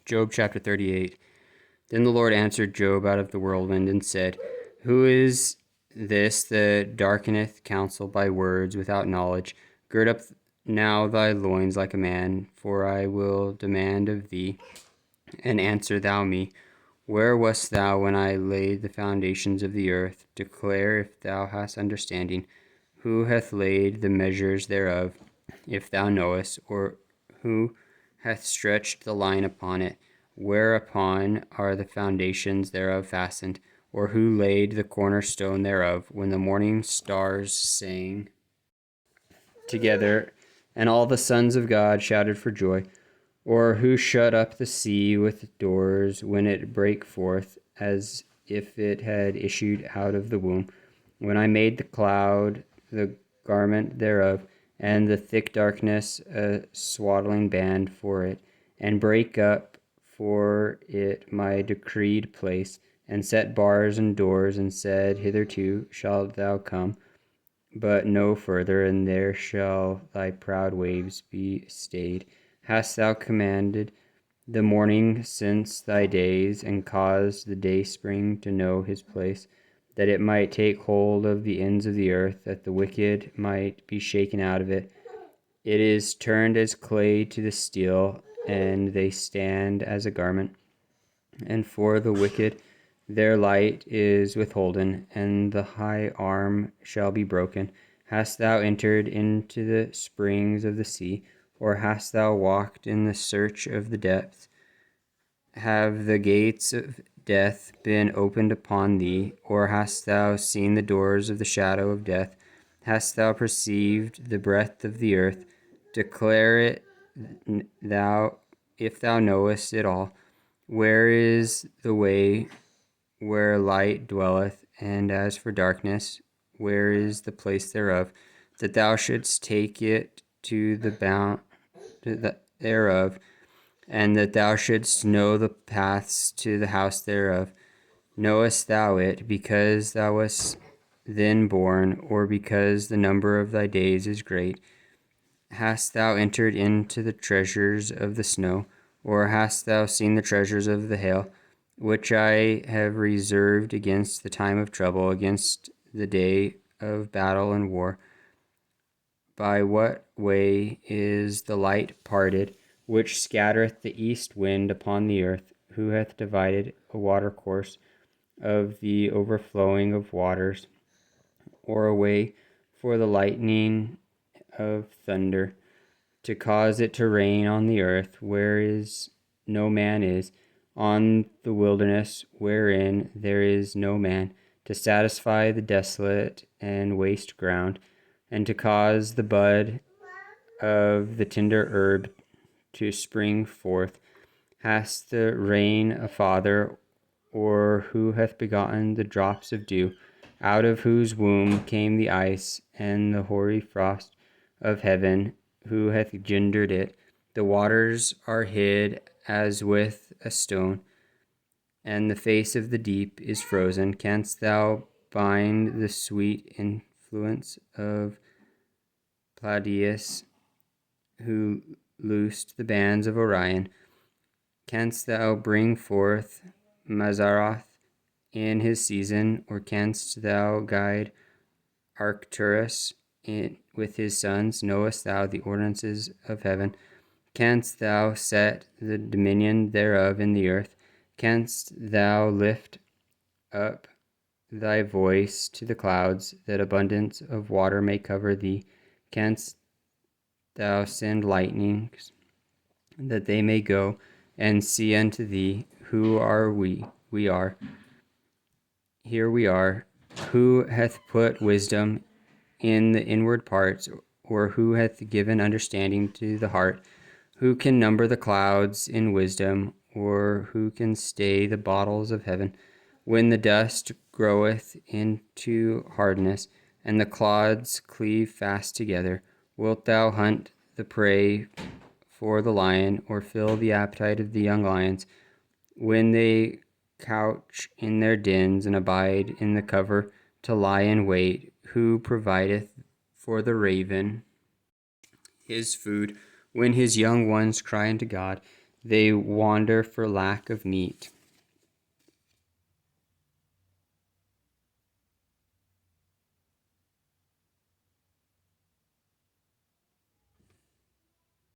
Job chapter 38. Then the Lord answered Job out of the whirlwind and said, Who is this that darkeneth counsel by words without knowledge? Gird up now thy loins like a man, for I will demand of thee, and answer thou me. Where wast thou when I laid the foundations of the earth? Declare if thou hast understanding. Who hath laid the measures thereof, if thou knowest, or who hath stretched the line upon it? Whereupon are the foundations thereof fastened? Or who laid the cornerstone thereof, when the morning stars sang together, and all the sons of God shouted for joy? Or who shut up the sea with doors, when it brake forth, as if it had issued out of the womb? When I made the cloud the garment thereof, and the thick darkness a swaddling band for it, and brake up for it my decreed place, and set bars and doors, and said, Hitherto shalt thou come, but no further, and there shall thy proud waves be stayed. Hast thou commanded the morning since thy days, and caused the dayspring to know his place, that it might take hold of the ends of the earth, that the wicked might be shaken out of it? It is turned as clay to the steel, and they stand as a garment. And for the wicked their light is withholden, and the high arm shall be broken. Hast thou entered into the springs of the sea, or hast thou walked in the search of the depths? Have the gates of death been opened upon thee, or hast thou seen the doors of the shadow of death? Hast thou perceived the breadth of the earth? Declare it, thou, if thou knowest it all. Where is the way where light dwelleth? And as for darkness, where is the place thereof? That thou shouldst take it to the bound thereof, and that thou shouldst know the paths to the house thereof. Knowest thou it, because thou wast then born, or because the number of thy days is great? Hast thou entered into the treasures of the snow, or hast thou seen the treasures of the hail, which I have reserved against the time of trouble, against the day of battle and war? By what way is the light parted, which scattereth the east wind upon the earth? Who hath divided a watercourse of the overflowing of waters, or a way for the lightning of thunder, to cause it to rain on the earth, where is no man is, on the wilderness wherein there is no man, to satisfy the desolate and waste ground, and to cause the bud of the tender herb to spring forth? Hast the rain a father, or who hath begotten the drops of dew, out of whose womb came the ice and the hoary frost of heaven? Who hath gendered it? The waters are hid as with a stone, and the face of the deep is frozen. Canst thou bind the sweet influence of Pleiades, who loosed the bands of Orion? Canst thou bring forth Mazzaroth in his season, or canst thou guide Arcturus with his sons? Knowest thou the ordinances of heaven? Canst thou set the dominion thereof in the earth? Canst thou lift up thy voice to the clouds, that abundance of water may cover thee? Canst thou send lightnings, that they may go and see unto thee? Who are we? We are. Here we are. Who hath put wisdom in the inward parts, or who hath given understanding to the heart? Who can number the clouds in wisdom, or who can stay the bottles of heaven? When the dust groweth into hardness, and the clods cleave fast together, wilt thou hunt the prey for the lion, or fill the appetite of the young lions? When they couch in their dens, and abide in the cover to lie in wait, who provideth for the raven his food, when his young ones cry unto God? they wander for lack of meat.